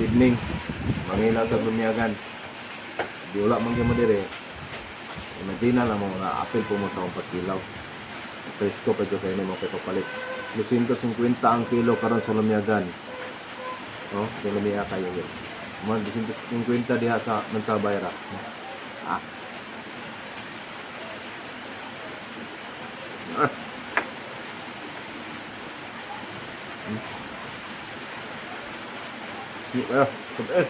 Good evening. Mangilaw tag lumiyagan. Di wala man gyud mo dire. Imagine lang mo na apil po mo sa akong pagkilaw. Presko pa dyan kayo ni mo kapalit. 250 ang kilo karon sa lumiyagan. No, sa lumiya kayo yun. Man 250 diha sa Mansabayra. Ah. Ah. Sabi.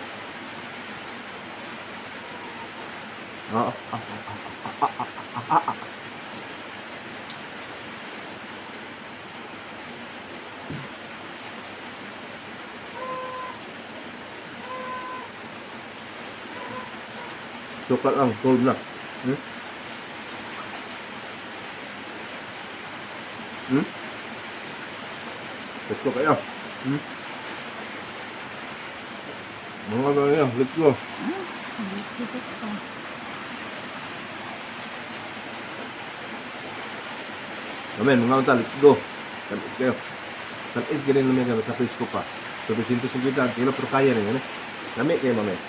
Sukat lang, cold na. Let's go kayo. Mga ganyan, let's go. Amen, mga unta, let's go. Talis kayo. Talis ganyan naman kayo sa presko pa. So, 250 ang kilo, pero kaya rin, ano? Lami kayo, mamen.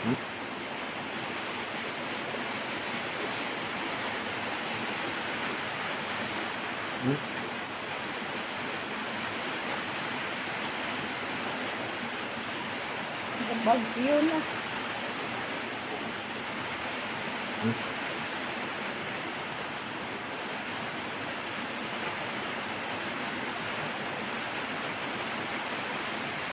Bagyo na.